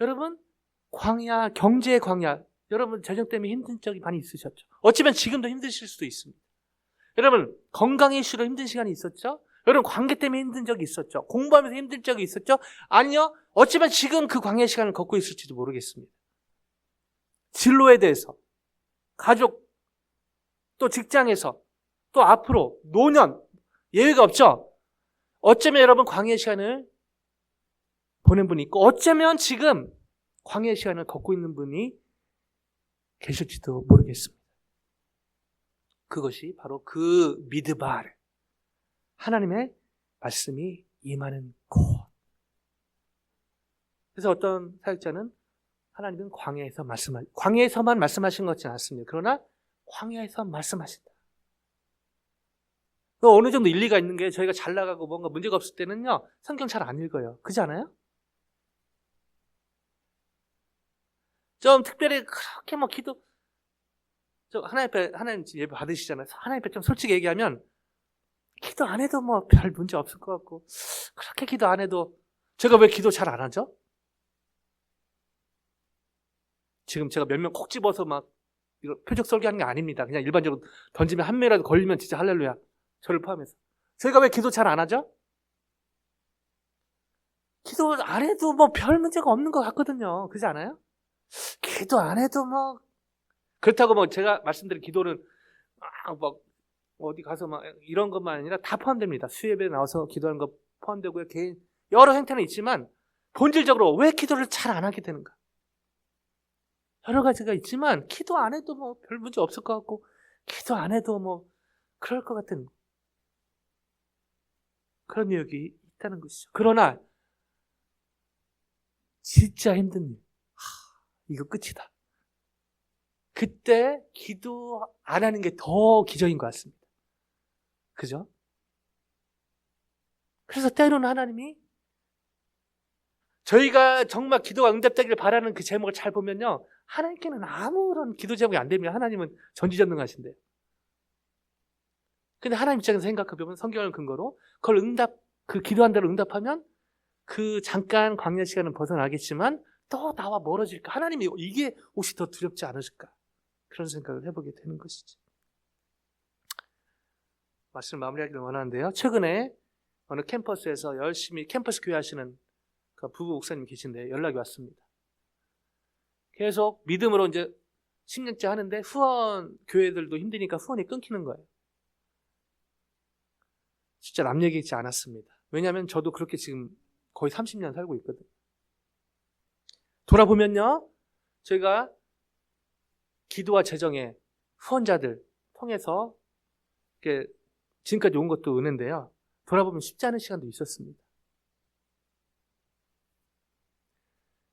여러분, 광야, 경제의 광야. 여러분, 재정 때문에 힘든 적이 많이 있으셨죠. 어쩌면 지금도 힘드실 수도 있습니다. 여러분, 건강의 이슈로 힘든 시간이 있었죠? 여러분, 관계 때문에 힘든 적이 있었죠? 공부하면서 힘든 적이 있었죠? 아니요. 어쩌면 지금 그 광야 시간을 걷고 있을지도 모르겠습니다. 진로에 대해서, 가족, 또 직장에서, 또 앞으로, 노년, 예외가 없죠? 어쩌면 여러분 광야 시간을 보낸 분이 있고, 어쩌면 지금 광야 시간을 걷고 있는 분이 계실지도 모르겠습니다. 그것이 바로 그 미드바르, 하나님의 말씀이 임하는 곳. 그래서 어떤 사역자는 하나님은 광야에서만 말씀하신 것이 않습니다. 그러나 광야에서 말씀하신다. 어느 정도 일리가 있는 게 저희가 잘 나가고 뭔가 문제가 없을 때는요, 성경 잘 안 읽어요. 그렇지 않아요? 좀 특별히 그렇게 뭐 기도, 하나님 예배 받으시잖아요. 하나님 앞에 좀 솔직히 얘기하면 기도 안 해도 뭐 별 문제 없을 것 같고, 그렇게 기도 안 해도 제가 왜 기도 잘 안 하죠? 지금 제가 몇 명 콕 집어서 막 이거 표적 설교하는 게 아닙니다. 그냥 일반적으로 던지면 한 명이라도 걸리면 진짜 할렐루야. 저를 포함해서. 제가 왜 기도 잘 안 하죠? 기도 안 해도 뭐 별 문제가 없는 것 같거든요. 그렇지 않아요? 기도 안 해도 뭐 그렇다고 뭐 제가 말씀드린 기도는 막 어디 가서 막 이런 것만 아니라 다 포함됩니다. 수예배에 나와서 기도하는 거 포함되고요. 개인 여러 행태는 있지만 본질적으로 왜 기도를 잘 안 하게 되는가? 여러 가지가 있지만 기도 안 해도 뭐 별 문제 없을 것 같고, 기도 안 해도 뭐 그럴 것 같은 그런 내용이 있다는 것이죠. 그러나 진짜 힘든 일, 이거 끝이다. 그때 기도 안 하는 게 더 기적인 것 같습니다. 그죠? 그래서 때로는 하나님이 저희가 정말 기도가 응답되기를 바라는 그 제목을 잘 보면요, 하나님께는 아무런 기도 제목이 안 됩니다. 하나님은 전지전능하신데. 근데 하나님 입장에서 생각해보면 성경을 근거로 그걸 그 기도한 대로 응답하면 그 잠깐 광야 시간은 벗어나겠지만 또 나와 멀어질까? 하나님이 이게 혹시 더 두렵지 않으실까? 그런 생각을 해보게 되는 것이지. 말씀을 마무리하기를 원하는데요. 최근에 어느 캠퍼스에서 열심히 캠퍼스 교회 하시는 그 부부 목사님 계신데 연락이 왔습니다. 계속 믿음으로 이제 10년째 하는데 후원 교회들도 힘드니까 후원이 끊기는 거예요. 진짜 남 얘기 있지 않았습니다. 왜냐하면 저도 그렇게 지금 거의 30년 살고 있거든요. 돌아보면요, 저희가 기도와 재정에 후원자들 통해서 이렇게 지금까지 온 것도 은혜인데요. 돌아보면 쉽지 않은 시간도 있었습니다.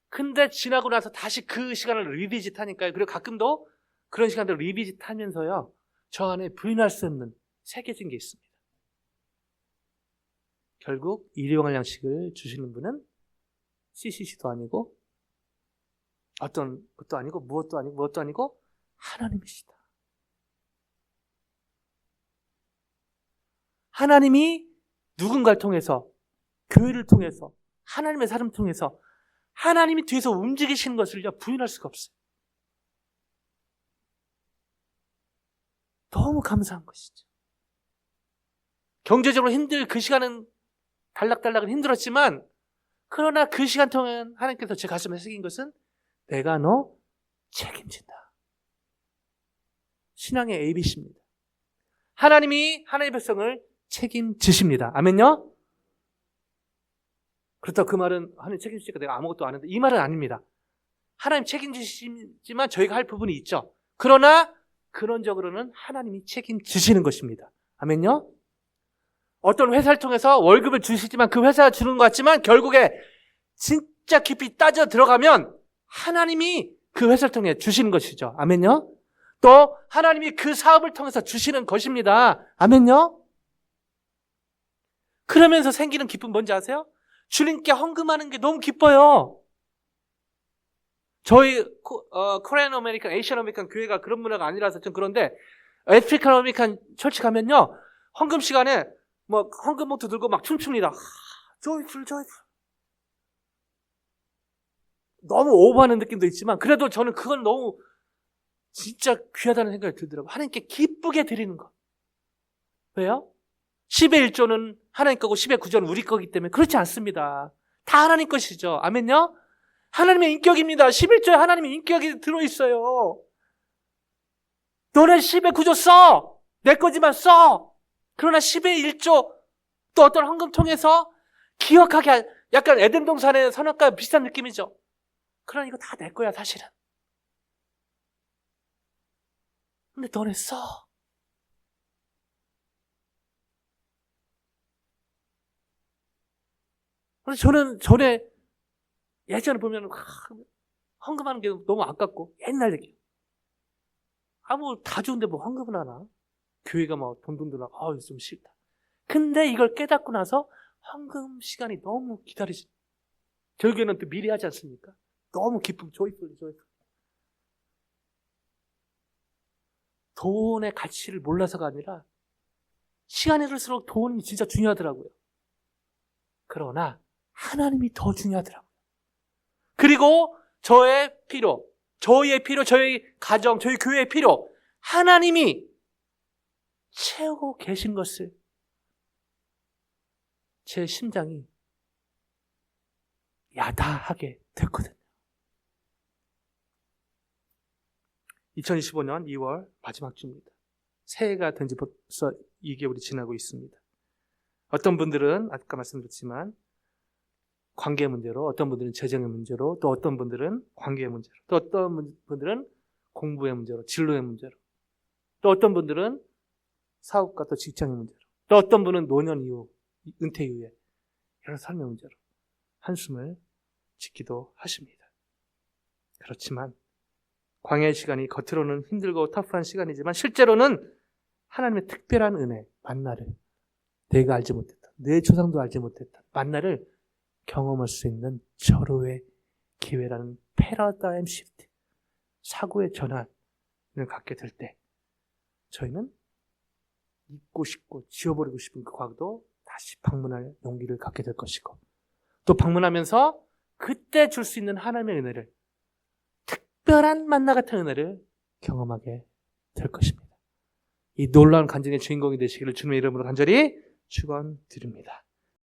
근데 지나고 나서 다시 그 시간을 리비짓 하니까요. 그리고 가끔도 그런 시간들을 리비짓 하면서요, 저 안에 부인할 수 없는 새겨진 게 있습니다. 결국 일용할 양식을 주시는 분은 CCC도 아니고 어떤 것도 아니고 무엇도 아니고 하나님이시다. 하나님이 누군가를 통해서 교회를 통해서, 하나님의 사람 통해서 하나님이 뒤에서 움직이시는 것을요 부인할 수가 없어요. 너무 감사한 것이죠. 경제적으로 그 시간은 달락달락은 힘들었지만, 그러나 그 시간 동안 하나님께서 제 가슴에 새긴 것은 내가 너 책임진다. 신앙의 ABC입니다. 하나님이 하나님의 백성을 책임지십니다. 아멘요? 그렇다고 그 말은 하나님 책임지니까 내가 아무것도 안 했는데, 이 말은 아닙니다. 하나님 책임지시지만 저희가 할 부분이 있죠. 그러나 근원적으로는 하나님이 책임지시는 것입니다. 아멘요? 어떤 회사를 통해서 월급을 주시지만 그 회사가 주는 것 같지만 결국에 진짜 깊이 따져 들어가면 하나님이 그 회사를 통해 주시는 것이죠. 아멘요? 또 하나님이 그 사업을 통해서 주시는 것입니다. 아멘요? 그러면서 생기는 기쁨 뭔지 아세요? 주님께 헌금하는 게 너무 기뻐요. 저희 코리안 아메리칸, 에이시안 아메리칸 교회가 그런 문화가 아니라서 좀 그런데, 아프리칸 아메리칸 처치 가면요 헌금 시간에 뭐 헌금 봉투 들고 막 춤춥니다. 조이풀. 너무 오버하는 느낌도 있지만 그래도 저는 그건 너무 진짜 귀하다는 생각이 들더라고요. 하나님께 기쁘게 드리는 것. 왜요? 10의 1조는 하나님 거고 10의 9조는 우리 거기 때문에 그렇지 않습니다. 다 하나님 것이죠. 아멘요? 하나님의 인격입니다. 11조에 하나님의 인격이 들어있어요. 너네 10의 9조 써! 내 거지만 써! 그러나 10의 1조 또 어떤 헌금 통해서 기억하게, 약간 에덴 동산의 선악과 비슷한 느낌이죠. 그러나 이거 다 내 거야 사실은. 근데 너네 써. 그래서 저는 전에 예전에 보면 헌금하는 게 너무 아깝고 옛날 얘기. 뭐 다 좋은데 뭐 헌금을 하나? 교회가 막 돈 들어. 좀 싫다. 근데 이걸 깨닫고 나서 헌금 시간이 너무 기다리지. 저희 교회는 또 미리 하지 않습니까? 너무 기쁨, 조이풀. 돈의 가치를 몰라서가 아니라 시간이 흐를수록 돈이 진짜 중요하더라고요. 그러나 하나님이 더 중요하더라고요. 그리고 저의 필요, 저희의 필요, 저희 가정, 저희 교회의 필요, 하나님이 채우고 계신 것을 제 심장이 야다하게 됐거든요. 2025년 2월 마지막 주입니다. 새해가 된 지 벌써 2개월이 지나고 있습니다. 어떤 분들은 아까 말씀드렸지만 관계 문제로, 어떤 분들은 재정의 문제로, 또 어떤 분들은 관계의 문제로, 또 어떤 분들은 공부의 문제로, 진로의 문제로, 또 어떤 분들은 사업과 또 직장의 문제로, 또 어떤 분은 노년 이후, 은퇴 이후에 여러 삶의 문제로 한숨을 짓기도 하십니다. 그렇지만 광야의 시간이 겉으로는 힘들고 터프한 시간이지만 실제로는 하나님의 특별한 은혜, 만나를 내가 알지 못했다, 내 조상도 알지 못했다 만나를 경험할 수 있는 절호의 기회라는 패러다임 시프트, 사고의 전환을 갖게 될 때 저희는 잊고 싶고 지워버리고 싶은 그 과거도 다시 방문할 용기를 갖게 될 것이고, 또 방문하면서 그때 줄 수 있는 하나님의 은혜를, 특별한 만나 같은 은혜를 경험하게 될 것입니다. 이 놀라운 간증의 주인공이 되시기를 주님의 이름으로 간절히 축원드립니다.